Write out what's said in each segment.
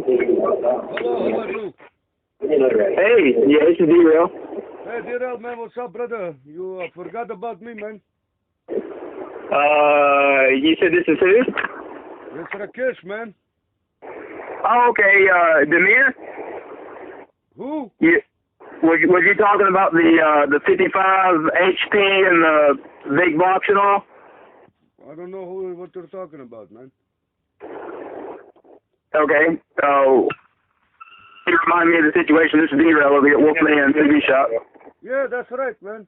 Hello, how are you? Hey, yeah, this is D-Rail. Hey, D-Rail, man, what's up, brother? You forgot about me, man. You said this is who? It's Rakesh, man. Oh, okay, Demir? Who? Was you talking about the 55 HP and the big box and all? I don't know what you're talking about, man. Okay, so you remind me of the situation. This is D-Rail over here at Wolfman TV Shop. Yeah, that's right, man.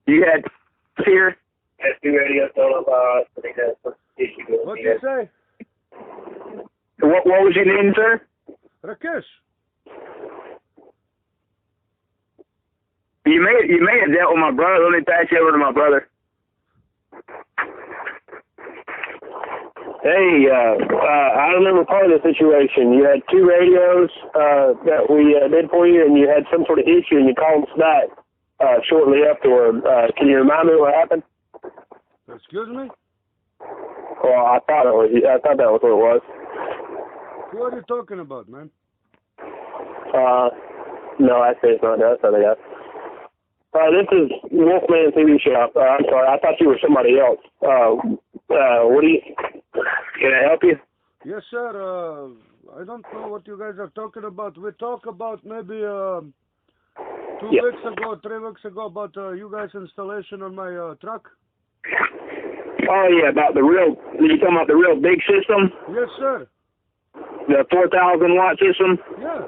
You had here? What you say? What was your name, sir? Rakesh. You may have dealt with my brother. Let me pass you over to my brother. Hey, I remember part of the situation. You had two radios that we did for you, and you had some sort of issue, and you called us back shortly afterward. Can you remind me what happened? Excuse me? Well, I thought that was what it was. Who are you talking about, man? No, actually it's not. That's something else. This is Wolfman TV Shop. I'm sorry, I thought you were somebody else. What do you? Can I help you? Yes, sir. I don't know what you guys are talking about. We talked about maybe 2 weeks ago, 3 weeks ago about you guys' installation on my truck. Oh, yeah, about you talking about the real big system? Yes, sir. The 4,000 watt system? Yeah.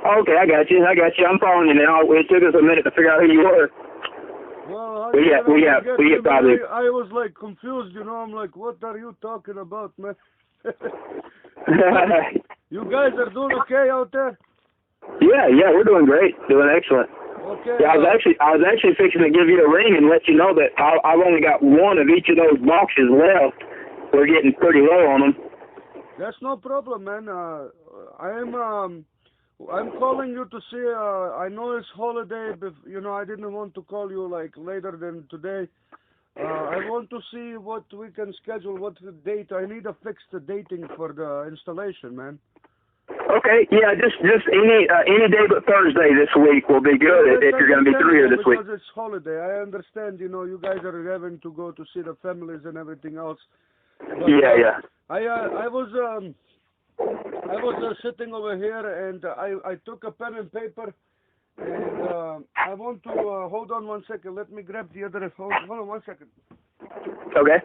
Okay, I got you. I'm following you now. It took us a minute to figure out who you were. Well, we probably. I was like confused, you know. I'm like, what are you talking about, man? You guys are doing okay out there? Yeah, we're doing great, doing excellent. Okay. Yeah, I was actually fixing to give you a ring and let you know that I've only got one of each of those boxes left. We're getting pretty low on them. That's no problem, man. I'm calling you to see. I know it's holiday, but you know I didn't want to call you like later than today. I want to see what we can schedule. What the date? I need a fixed dating for the installation, man. Okay, yeah, just any day but Thursday this week will be good if you're going to be through here this week. Because it's holiday, I understand. You know, you guys are having to go to see the families and everything else. But, yeah. I was sitting over here and I took a pen and paper and I want to hold on 1 second. Let me grab the other phone. Hold on 1 second. Okay.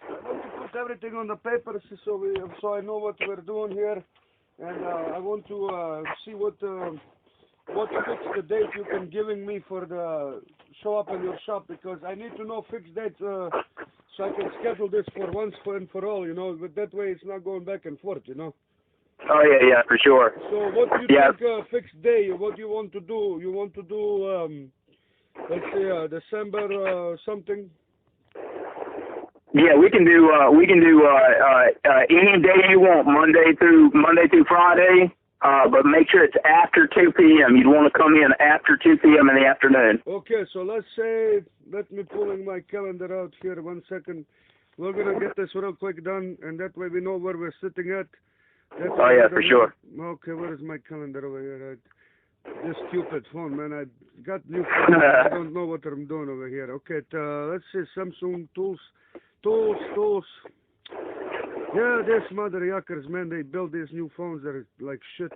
I want to put everything on the paper so I know what we're doing here, and I want to see what fixed date you can giving me for the show up in your shop, because I need to know fixed dates so I can schedule this for once and for all, you know. But that way it's not going back and forth, you know. Oh yeah, for sure. So what do you think fixed day? What do you want to do? You want to do let's say December something? Yeah, we can do any day you want, Monday through Friday. But make sure it's after 2 p.m. You'd want to come in after 2 p.m. in the afternoon. Okay, so let's say, let me pulling my calendar out here 1 second. We're going to get this real quick done, and that way we know where we're sitting at. Oh, yeah, for sure. Okay, where is my calendar over here? This stupid phone, man. I got new phone. I don't know what I'm doing over here. Okay, let's see, Samsung Tools. Yeah, this mother yuckers, man, they build these new phones that are like shit.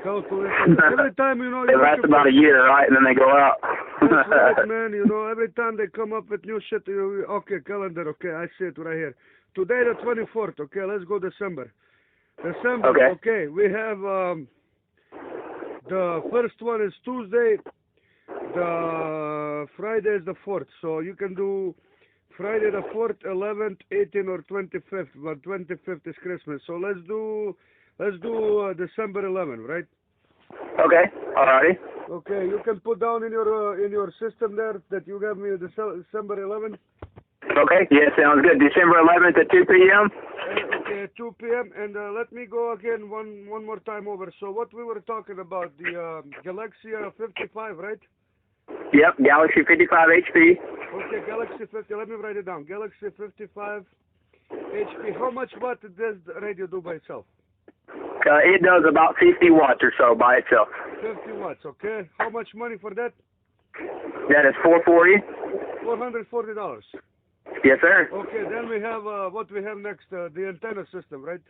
Calculator. Every time, you know, they last about a year, right, and then they go out. That's right, man. You know, every time they come up with new shit, okay, calendar, okay, I see it right here. Today the 24th, okay, let's go December. Okay, we have the first one is Tuesday, the Friday is the 4th, so you can do Friday the 4th, 11th, 18th, or 25th, but 25th is Christmas. So let's do December 11th, right? Okay, alrighty. Okay, you can put down in your system there that you gave me December 11th. Okay, yeah, sounds good. December 11th at 2 p.m. Okay, 2 p.m. And let me go again one more time over. So what we were talking about, the Galaxy 55, right? Yep, Galaxy 55 HP. Okay, Galaxy 50. Let me write it down. Galaxy 55 HP. How much watt does the radio do by itself? It does about 50 watts or so by itself. 50 watts. Okay. How much money for that? That is $440. $440. Yes, sir. Okay. Then we have what we have next. The antenna system, right?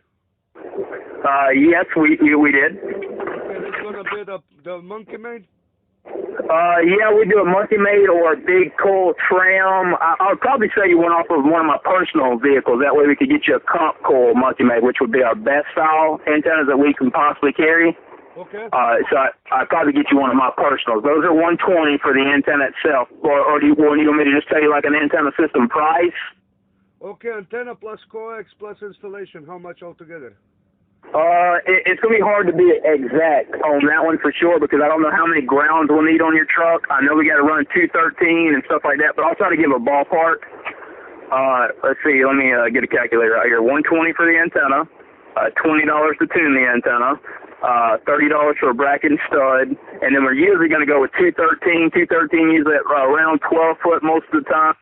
Yes, we did. Okay. That's gonna be the monkey made. Yeah, we do a monkey made or a big coil tram. I'll probably say you went off of one of my personal vehicles. That way we could get you a comp coil monkey made, which would be our best style antennas that we can possibly carry. Okay. So I'd probably get you one of my personals. Those are $120 for the antenna itself. Or do you want me to just tell you like an antenna system price? Okay, antenna plus coax plus installation. How much altogether? It's going to be hard to be exact on that one for sure because I don't know how many grounds we'll need on your truck. I know we got to run 213 and stuff like that, but I'll try to give a ballpark. Let's see. Let me get a calculator out here. $120 for the antenna, $20 to tune the antenna, $30 for a bracket and stud, and then we're usually going to go with 213. 213 usually at around 12 foot most of the time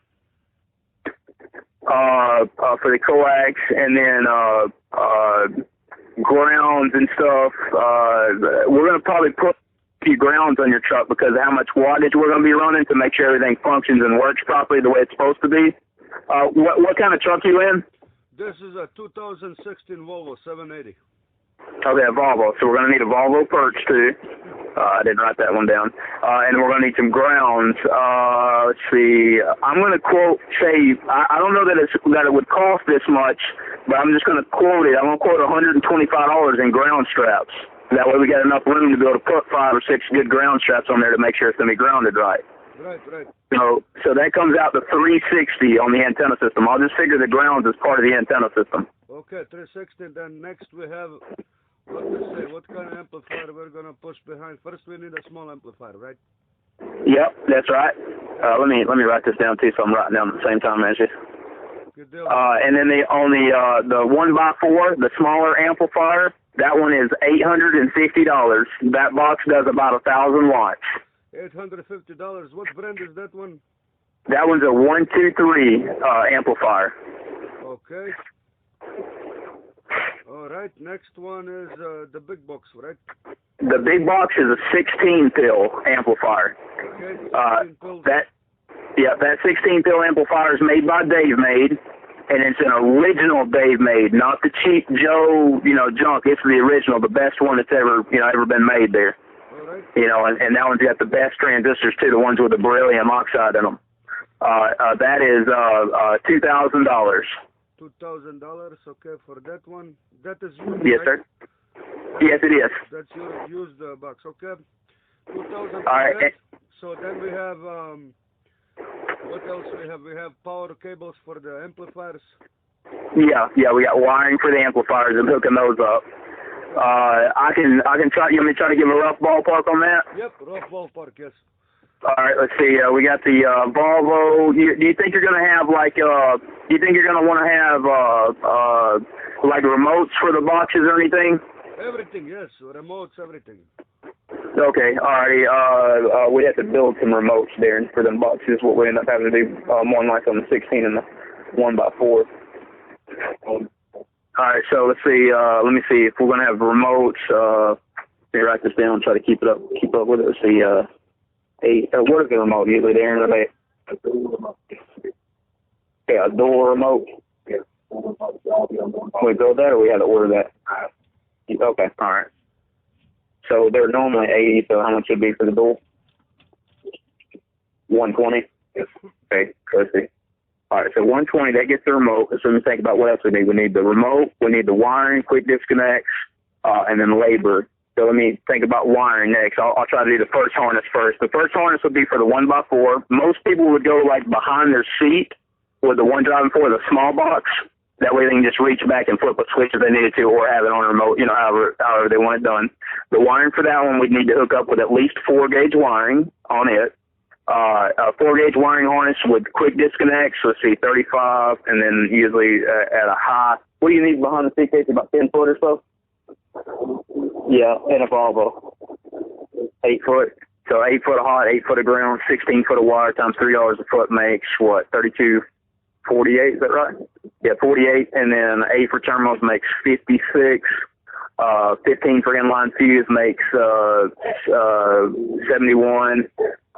for the coax, and then grounds and stuff. We're going to probably put a few grounds on your truck because of how much wattage we're going to be running to make sure everything functions and works properly the way it's supposed to be. What kind of truck you in? This is a 2016 Volvo 780. Okay, a Volvo. So we're going to need a Volvo perch too. I didn't write that one down. And we're going to need some grounds. Let's see. I'm going to quote, say, I don't know that it would cost this much, but I'm just going to quote it. I'm going to quote $125 in ground straps. That way we got enough room to be able to put 5 or 6 good ground straps on there to make sure it's going to be grounded right. Right. So that comes out to $360 on the antenna system. I'll just figure the grounds as part of the antenna system. Okay, 360. Then next we have, what kind of amplifier we're going to push behind. First we need a small amplifier, right? Yep, that's right. Let me write this down too, so I'm writing down at the same time as you. Good deal. And then the 1x4, the smaller amplifier, that one is $850. That box does about 1,000 watts. $850. What brand is that one? That one's a 123 amplifier. Okay. All right. Next one is the big box, right? The big box is a 16-pill amplifier. Okay. 16 pills. That 16-pill amplifier is made by Dave Made, and it's an original Dave Made, not the cheap Joe, junk. It's the original, the best one that's ever been made there. All right. And that one's got the best transistors too, the ones with the beryllium oxide in them. That is $2,000. $2,000. Okay, for that one. That is used. Yes, right? sir. Yes, it is. That's your used box. Okay. 2,000. All right. So then we have what else we have? We have power cables for the amplifiers. Yeah, we got wiring for the amplifiers and hooking those up. I can try. You want me to try to give a rough ballpark on that? Yep, rough ballpark. Yes. All right, let's see. We got the Volvo. Do you think you're gonna have do you think you're gonna want to have like remotes for the boxes or anything? Everything, yes. Remotes, everything. Okay, alrighty. We have to build some remotes there for them boxes. What we end up having to do more than like on the 16 and the 1x4. Alright, so let's see. Let me see if we're gonna have remotes. Let me write this down. Try to keep up with it. Let's see. What is the remote usually there? Yeah, a door remote. Can we build that, or we have to order that? Okay, all right. So they're normally 80. So how much would it be for the door? 120. Okay, let's see. All right, so 120. That gets the remote. So let me think about what else we need. We need the remote. We need the wiring, quick disconnects, and then labor. So let me think about wiring next. I'll try to do the first harness first. The first harness would be for the 1x4. Most people would go like behind their seat with the one driving for the small box. That way they can just reach back and flip a switch if they needed to, or have it on a remote, however they want it done. The wiring for that one, we'd need to hook up with at least 4-gauge wiring on it. A 4-gauge wiring harness with quick disconnects, let's see, 35, and then usually at a high. What do you need behind the seat case? About 10 foot or so? Yeah, and a Volvo. 8 foot. So 8 foot of hot, 8 foot of ground, 16 foot of wire times $3 a foot makes what? 32.48. Is that right? Yeah, 48. And then 8 for terminals makes 56. 15 for inline fuse makes 71.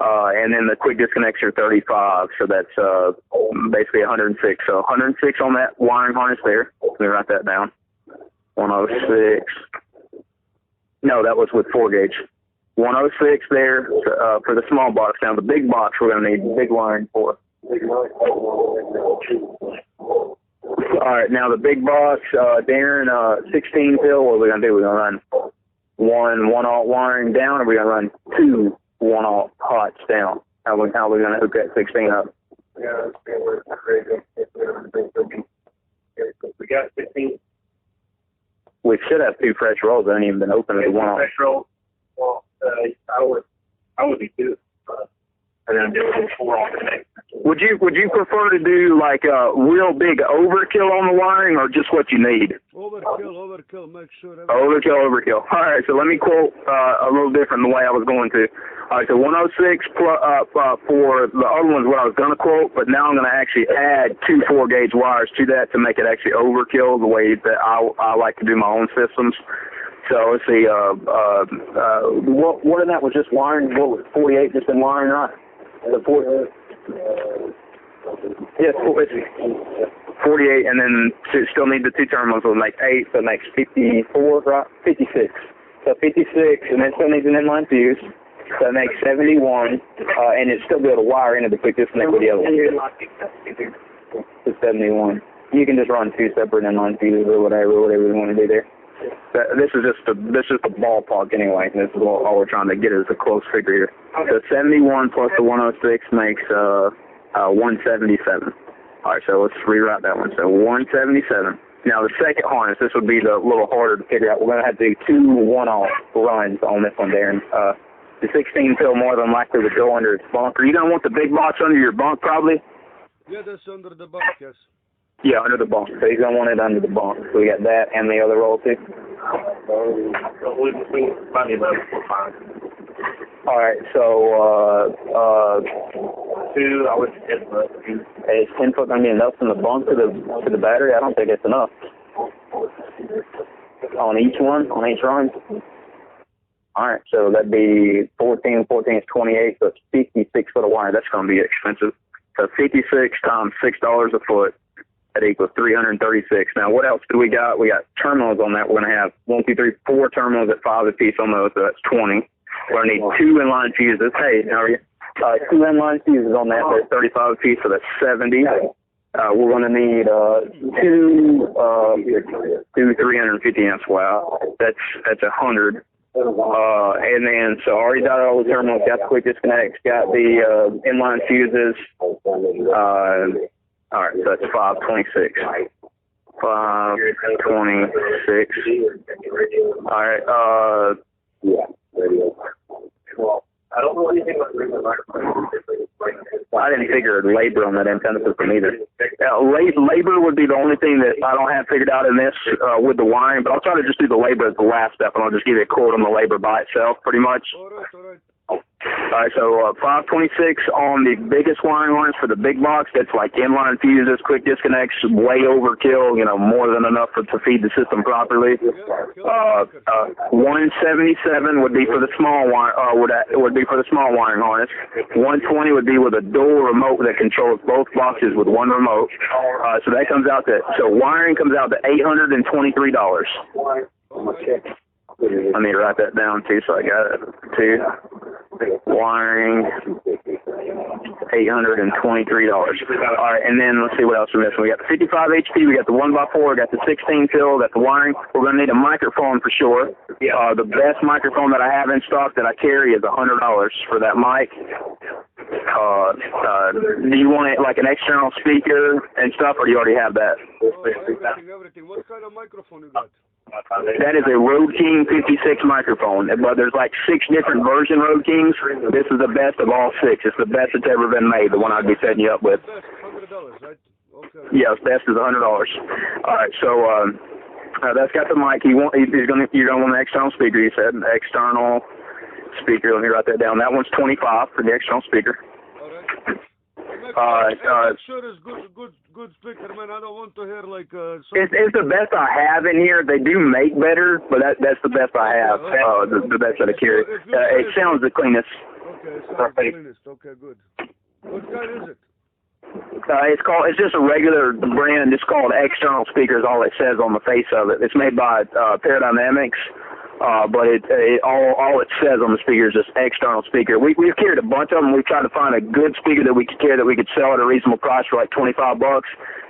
And then the quick disconnects are 35. So that's basically 106. So 106 on that wiring harness there. Let me write that down. 106. No, that was with 4 gauge. 106 there for the small box. Now the big box we're going to need big wiring for. All right, now the big box, Darren, 16 pill. What are we going to do? We're going to run one alt wiring down, or we're going to run 2 1 alt hots down. How are we going to hook that 16 up? We got 16. We should have 2 fresh rolls that haven't even been opened as 1 alt. Fresh rolls. Well, I would be 2. And then do 4 on the next. Would you prefer to do like a real big overkill on the wiring, or just what you need? Overkill, make sure. Overkill. All right, so let me quote a little different the way I was going to. All right, so 106 for the other ones what I was going to quote, but now I'm going to actually add 2 4 gauge wires to that to make it actually overkill the way that I like to do my own systems. So let's see, what in that was just wiring? What was 48 just been wiring, right? The 48, and then still need the 2 terminals. Will make 8, so it makes 54, right? 56. So 56, and then still needs an inline fuse. So it makes 71, and it's still be able to wire into the quick disconnect with the other one. It's 71. You can just run 2 separate inline fuses or whatever you want to do there. This is just a ballpark anyway. This is all we're trying to get is a close figure here. So 71 plus the 106 makes 177. All right, so let's rewrite that one. So 177. Now the second harness, this would be the little harder to figure out. We're going to have to do 2 1-off runs on this one, Darren. The 16 pill more than likely would go under its bunk. Are you going to want the big box under your bunk probably? Yeah, that's under the bunk, yes. Yeah, under the bunk. So he's going to want it under the bunk. So we got that and the other roll too. All right, so 2, I would say is 10 foot going to be enough from the bunk to the battery? I don't think it's enough. On each one, on each run? All right, so that'd be 14 is 28, so it's 56 foot of wire. That's going to be expensive. So 56 times $6 a foot. That equals 336. Now, what else do we got? We got terminals on that. We're going to have 4 terminals at 5 apiece on those, so that's 20. We're going to need 2 inline fuses. Hey, how are you? 2 inline fuses on that. That's 35 apiece, so that's 70. We're going to need 2 350 amps. Wow, that's 100. And then, so I already got all the terminals, got the quick disconnects, got the inline fuses. All right, so that's 526. 526. All right. I don't know anything about the microphone. I didn't figure labor on that antenna system either. Labor would be the only thing that I don't have figured out in this with the wiring, but I'll try to just do the labor as the last step, and I'll just give you a quote on the labor by itself, pretty much. All right. All right, so 526 on the biggest wiring harness for the big box. That's like inline fuses, quick disconnects, way overkill. More than enough to feed the system properly. 177 would be for the small wire. Would be for the small wiring harness. 120 would be with a dual remote that controls both boxes with one remote. So that comes out to wiring comes out to $823. I need to write that down too, so I got it too. Wiring, $823. All right, and then let's see what else we're missing. We got the 55 HP, we got the 1x4, we got the 16 pill, got the wiring. We're going to need a microphone for sure. The best microphone that I have in stock that I carry is $100 for that mic. Do you want it like an external speaker and stuff, or do you already have that? Everything. What kind of microphone you got? That is a Road King 56 microphone, but there's like 6 different version Road Kings. This is the best of all 6. It's the best that's ever been made, the one I'd be setting you up with. Best, $100, right? Okay. Yes, best is $100. All right, so that's got the mic. You're gonna want an external speaker. You said external speaker. Let me write that down. That one's 25 for the external speaker. Make sure it's good speaker, man. I don't want to hear like. It's the best I have in here. They do make better, but that's the best I have. The best that I carry. It sounds the cleanest. Okay, it sounds the cleanest. Okay, good. What kind is it? It's just a regular brand. It's called external speakers. All it says on the face of it. It's made by Paradigmatics. But all it says on the speaker is just external speaker. We've carried a bunch of them. We've tried to find a good speaker that we could carry that we could sell at a reasonable price for like $25.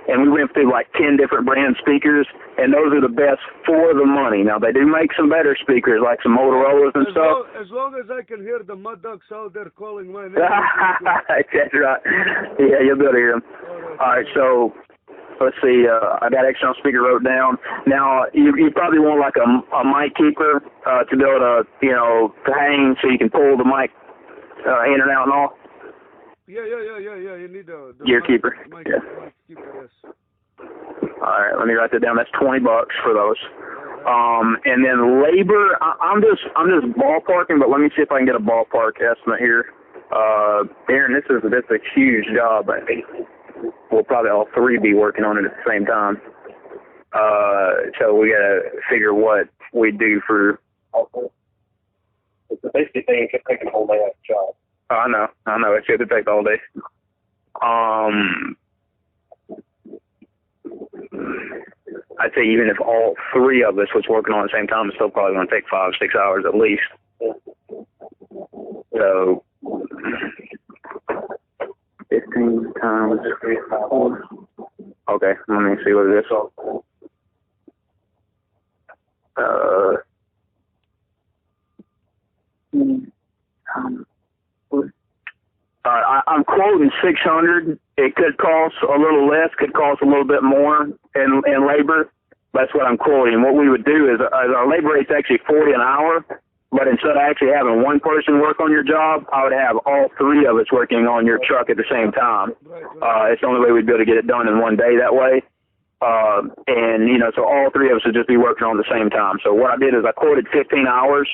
And we went through like 10 different brand speakers, and those are the best for the money. Now they do make some better speakers like some Motorola's and stuff. As long as I can hear the mud ducks out there calling my name. That's right. Yeah, you'll be able to hear them. All right, so. Let's see, I got external speaker wrote down. Now, you probably want like a mic keeper to be able to, to hang so you can pull the mic in and out and all. Yeah. You need the gear keeper. Mic keeper, yes. All right, let me write that down. That's $20 for those. And then labor, I'm just ballparking, but let me see if I can get a ballpark estimate here. Aaron, this is a huge job. I think we'll probably all three be working on it at the same time. So we gotta figure what we do for. It's the basic thing. It could take a whole day at the job. I know. It's gonna take all day. I'd say even if all three of us was working on it at the same time, it's still probably gonna take 5-6 hours at least. So 15 times 4. Okay, let me see what it is. I'm quoting 600. It could cost a little less, could cost a little bit more in labor. That's what I'm quoting. What we would do is our labor rate's actually $40 an hour. But instead of actually having one person work on your job, I would have all three of us working on your truck at the same time. It's the only way we'd be able to get it done in one day that way. And, so all three of us would just be working on the same time. So what I did is I quoted 15 hours.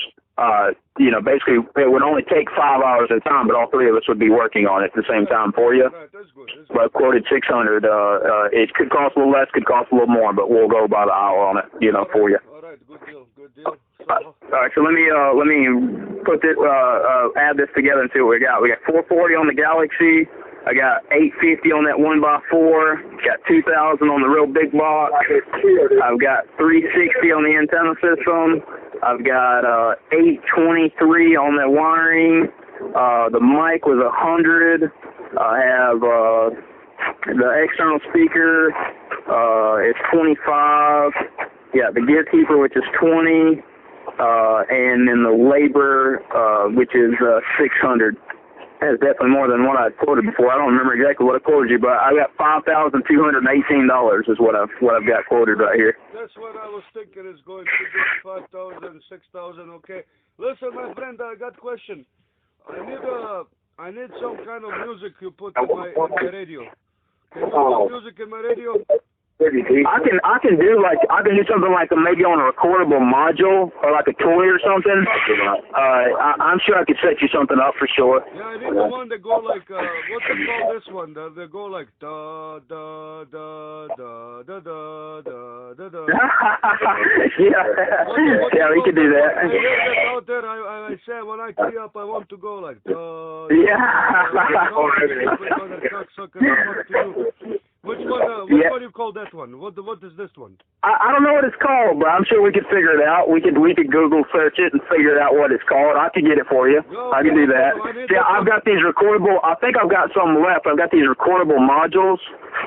Basically it would only take 5 hours at a time, but all three of us would be working on it at the same time for you. That's good. But I quoted 600. It could cost a little less, could cost a little more, but we'll go by the hour on it, for you. All right, good deal. All right, so let me put this, add this together and see what we got. We got 440 on the Galaxy. I got 850 on that 1x4. Got 2,000 on the real big box. I've got 360 on the antenna system. I've got 823 on the wiring. The mic was 100. I have the external speaker. It's 25. Yeah, the gear keeper, which is 20. And then the labor, which is 600. That's definitely more than what I quoted before. I don't remember exactly what I quoted you, but I got $5,218 is what I've got quoted right here. That's what I was thinking is going to be 5,000, 6,000. Okay. Listen, my friend, I got a question. I need some kind of music you put in my radio. Can you put music in my radio? I can do something like maybe on a recordable module or like a toy or something. I'm sure I could set you something up for sure. Yeah, I need the one that go like what's it called? This one they go like da da da da da da da da. Yeah, we could do that. I hear that out there. I say when I key up, I want to go like da. Which one? Which one you call that one? What is this one? I don't know what it's called, but I'm sure we could figure it out. We could Google search it and figure out what it's called. I could get it for you. I can do that. Yeah, I've got these recordable. I think I've got some left. I've got these recordable modules,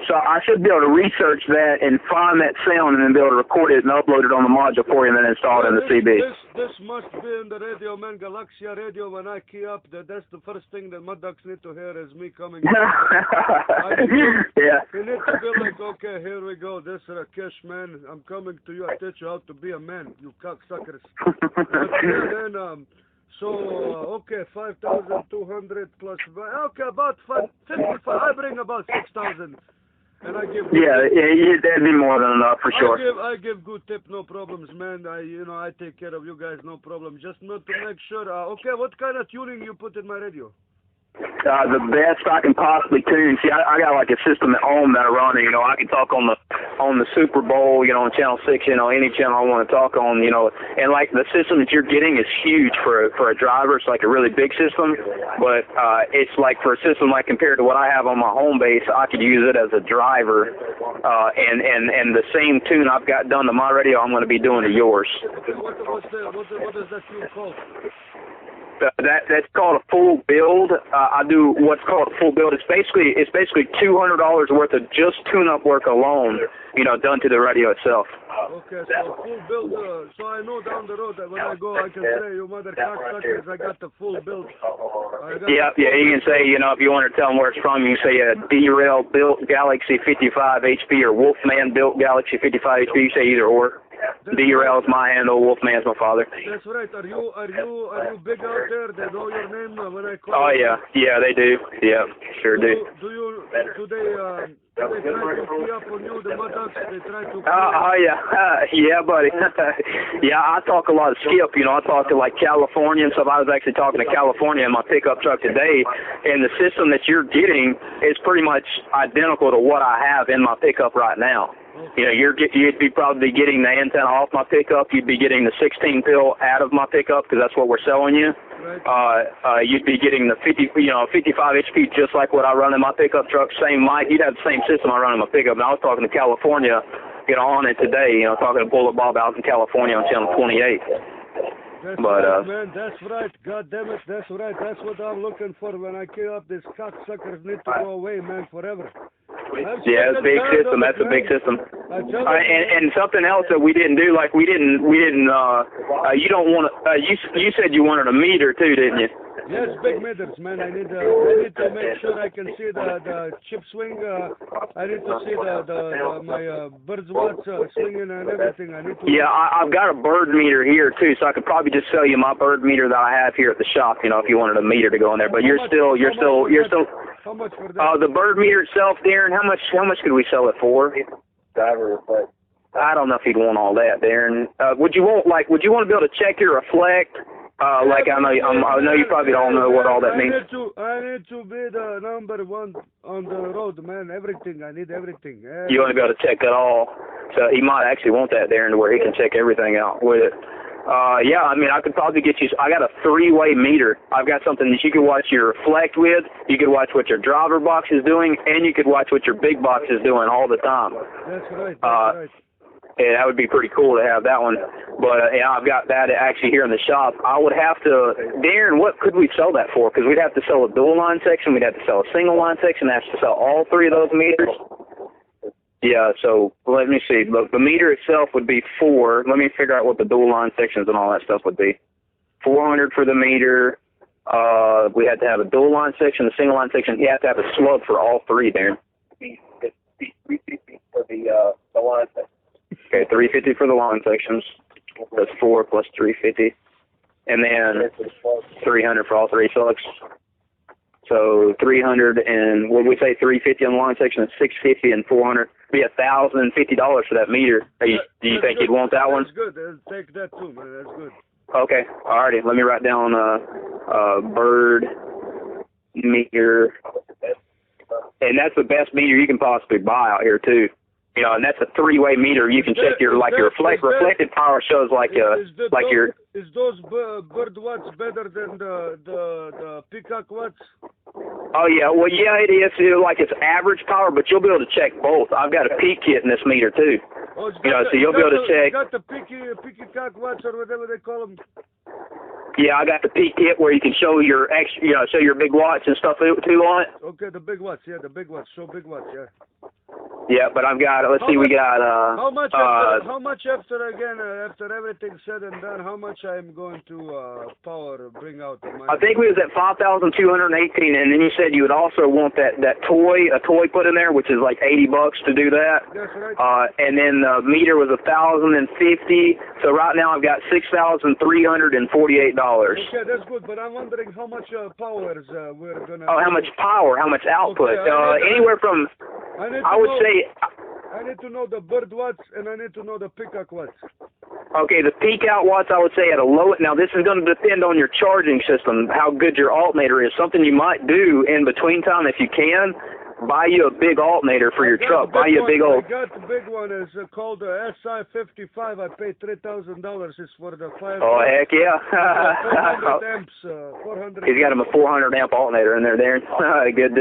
so I should be able to research that and find that sound and then be able to record it and upload it on the module for you and then install it in the CB. This must be in the radio, man. Galaxia radio. When I key up, that's the first thing that mud ducks need to hear is me coming. Yeah. You need to be like, okay, here we go. This is Rakesh, man. I'm coming to you. I teach you how to be a man, you cocksuckers. Then, okay, 5,200 plus. Okay, about 55. I bring about 6,000. And I give that'd be more than enough for sure. I give good tip, no problems, man. I take care of you guys, no problem. Just not to make sure. Okay, what kind of tuning you put in my radio? The best I can possibly tune. See, I got like a system at home that I run, and I can talk on the Super Bowl, on Channel 6, any channel I want to talk on, and like the system that you're getting is huge for a driver. It's like a really big system, but it's like for a system like compared to what I have on my home base, I could use it as a driver, and the same tune I've got done to my radio, I'm going to be doing to yours. Okay, what is that tune called? That's called a full build. I do what's called a full build. It's basically $200 worth of just tune-up work alone, done to the radio itself. Okay, so full build. So I know down the road that when I go, I can say, you mother cocksuckers, I got the full build. Yeah. You can say, if you want to tell them where it's from, you can say D-Rail built Galaxy 55 HP or Wolfman built Galaxy 55 HP. You say either or. D-Rail is my handle. Wolfman's my father. That's right. Are you big out there? They know your name when I call. Oh yeah, they do. Yeah, sure do. Do they try to key up on you, the Muddocks? They try to. Yeah, buddy. Yeah, I talk a lot of skip. I talk to like California and stuff. I was actually talking to California in my pickup truck today, and the system that you're getting is pretty much identical to what I have in my pickup right now. You'd be probably getting the antenna off my pickup. You'd be getting the 16 pill out of my pickup because that's what we're selling you. Right. You'd be getting the 55 HP just like what I run in my pickup truck. Same mic. You'd have the same system I run in my pickup. And I was talking to California, on it today. Talking to Bullet Bob out in California on channel 28. That's right, man. That's right. God damn it. That's right. That's what I'm looking for when I kill up. These cocksuckers need to go away, man, forever. Yeah, it's a big system. That's a big system. And something else that we didn't do, like we didn't. You don't want to. You said you wanted a meter too, didn't you? Yes, big meters, man. I need to make sure I can see the chip swing. I need to see my bird's watch swinging and everything. I need to. Yeah, I've got a bird meter here too, so I could probably just sell you my bird meter that I have here at the shop. If you wanted a meter to go in there, but you're still. How much for that? The bird meter itself, Darren. How much could we sell it for? I don't know if you'd want all that, Darren. Would you want to be able to check your reflect? I know you probably don't know what all that means. I need to be the number one on the road, man. Everything. I need everything. You want to be able to check it all. So he might actually want that, Darren, to where he can check everything out with it. I could probably get you. I got a 3-way meter. I've got something that you can watch your reflect with. You can watch what your driver box is doing, and you could watch what your big box is doing all the time. That's right. That's right. Yeah, that would be pretty cool to have that one. But I've got that actually here in the shop. I would have to, Darren, what could we sell that for? Because we'd have to sell a dual line section, we'd have to sell a single line section, we'd have to sell all 3 of those meters. Yeah, so let me see. Look, the meter itself would be 4. Let me figure out what the dual line sections and all that stuff would be. 400 for the meter. We had to have a dual line section, a single line section. You have to have a slug for all 3, Darren. For the line section. Okay, $350 for the line sections. That's 4 plus $350, and then $300 for all 3 slugs. So $300 and what we say $350 on the line section and $650 and $400. Be $1,050 for that meter. Do you think you'd want that one? That's good. Take that too, man. That's good. Okay, alrighty. Let me write down bird meter, and that's the best meter you can possibly buy out here too. And that's a 3-way meter. You can check your reflected power shows Is those bird watts better than the peacock watts? Oh yeah, well yeah it is. It's average power, but you'll be able to check both. I've got a peak kit in this meter too. Oh, so you'll be able to check. Got the peacock watts or whatever they call them. Yeah, I got the peak kit where you can show your show your big watts and stuff too on it. Okay, the big watts. Yeah, the big watts. Show big watts. Yeah. Yeah, but I've got, let's see, we got, how much after everything said and done, how much I'm going to power bring out of my... I think we was at 5,218, and then you said you would also want a toy put in there, which is like $80 to do that. That's right. And then the meter was 1,050. So right now I've got $6,348. Okay, that's good. But I'm wondering how much powers we're gonna. Oh, how much power? How much output? Okay, Anywhere from, I would say. I need to know the bird watts and I need to know the peacock watts. Okay, the peak out watts, I would say at a low. Now this is going to depend on your charging system, how good your alternator is. Something you might do in between time if you can. Buy you a big alternator for your truck. Buy you a big old. I got the big one. It's called the SI55. I paid $3,000. It's for the 5. Oh heck yeah! 400 amps. 400. He's got him a 400 amp alternator in there, Darren. Good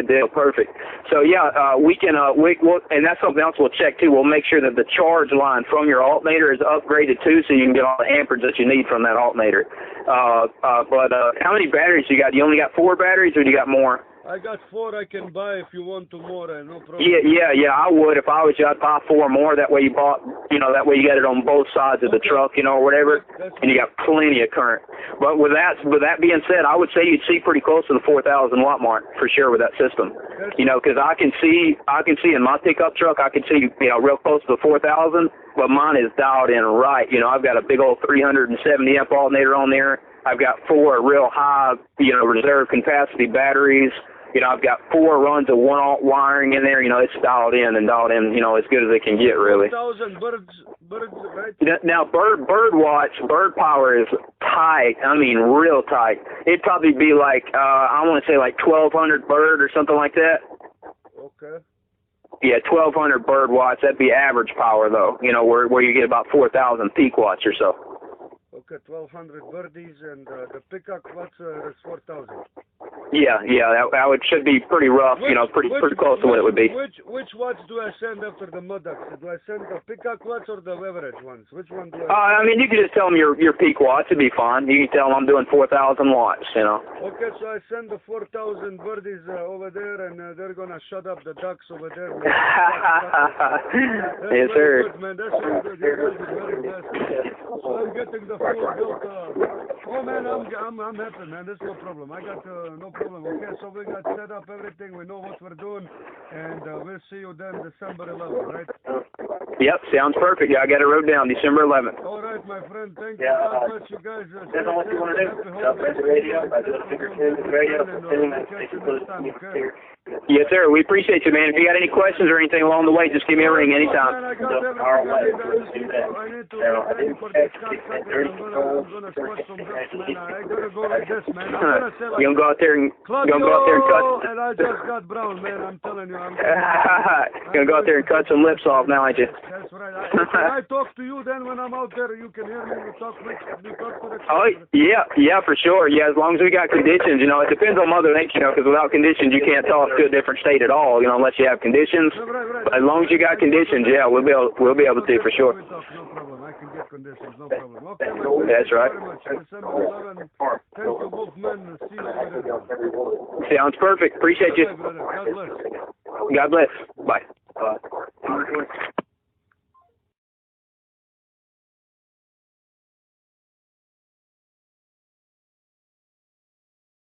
deal, perfect. So yeah, we can we'll, and that's something else we'll check too. We'll make sure that the charge line from your alternator is upgraded too, so you can get all the amperage that you need from that alternator. But how many batteries you got? You only got 4 batteries, or do you got more? I got 4 I can buy if you want 2 more, no problem. Yeah, I would. If I was you, I'd buy 4 more. That way you bought, that way you got it on both sides of the truck, or whatever, and you got plenty of current. But with that being said, I would say you'd see pretty close to the 4,000 watt mark for sure with that system. Because I can see in my pickup truck, I can see, real close to the 4,000, but mine is dialed in right. I've got a big old 370 amp alternator on there. I've got 4 real high, reserve capacity batteries. I've got 4 runs of 1-aught wiring in there. It's dialed in, as good as it can get, really. 1,000 birds, right? Now, bird power is tight. I mean, real tight. It'd probably be like, I want to say like 1,200 bird or something like that. Okay. Yeah, 1,200 bird watts. That'd be average power, though, where you get about 4,000 peak watts or so. Okay, 1,200 birdies, and the pickup watts is 4,000. Yeah, that should be pretty rough, pretty close to what it would be. Which watts do I send after the mud ducts? Do I send the pickup watts or the average ones? Which one do I? I mean, you can just tell them your peak watts. It'd be fine. You can tell them I'm doing 4,000 watts, Okay, so I send the 4,000 birdies over there, and they're gonna shut up the ducks over there. Yes, sir. Good, man. That's very good. You're very blessed. So I'm getting the full built. Oh man, I'm happy, man. There's no problem. I got no problem. Okay, so we got set up everything. We know what we're doing, and we'll see you then December 11th, right? Yep, sounds perfect. Yeah, I got it wrote down, December 11th. All right, my friend. Thank you. God bless you guys. That's all you want to do. Upgrade the radio. I just figured the radio. Okay? Yes, sir. We appreciate you, man. If you got any questions or anything along the way, just give me a ring anytime. Man, I got everything. I need to get ready for this cocksucker. I'm gonna squat some ducks, man. I gotta go like this, man. I'm gonna say like, you're gonna go out there and cut. And I just got brown, man. I'm telling you. You're gonna go out there and cut some lips off now, ain't you? That's right. Can I talk to you then when I'm out there? You can hear me. You talk to the. Oh yeah, for sure. Yeah, as long as we got conditions, it depends on Mother Nature, because without conditions you can't talk to a different state at all, unless you have conditions. Right. But as long as you got conditions, yeah, we'll be able to for sure. No problem. I can get conditions. No problem. Okay, that's right. December 11th. Thank you, both men. See you later. Sounds perfect. Appreciate you. God bless. God bless. Bye.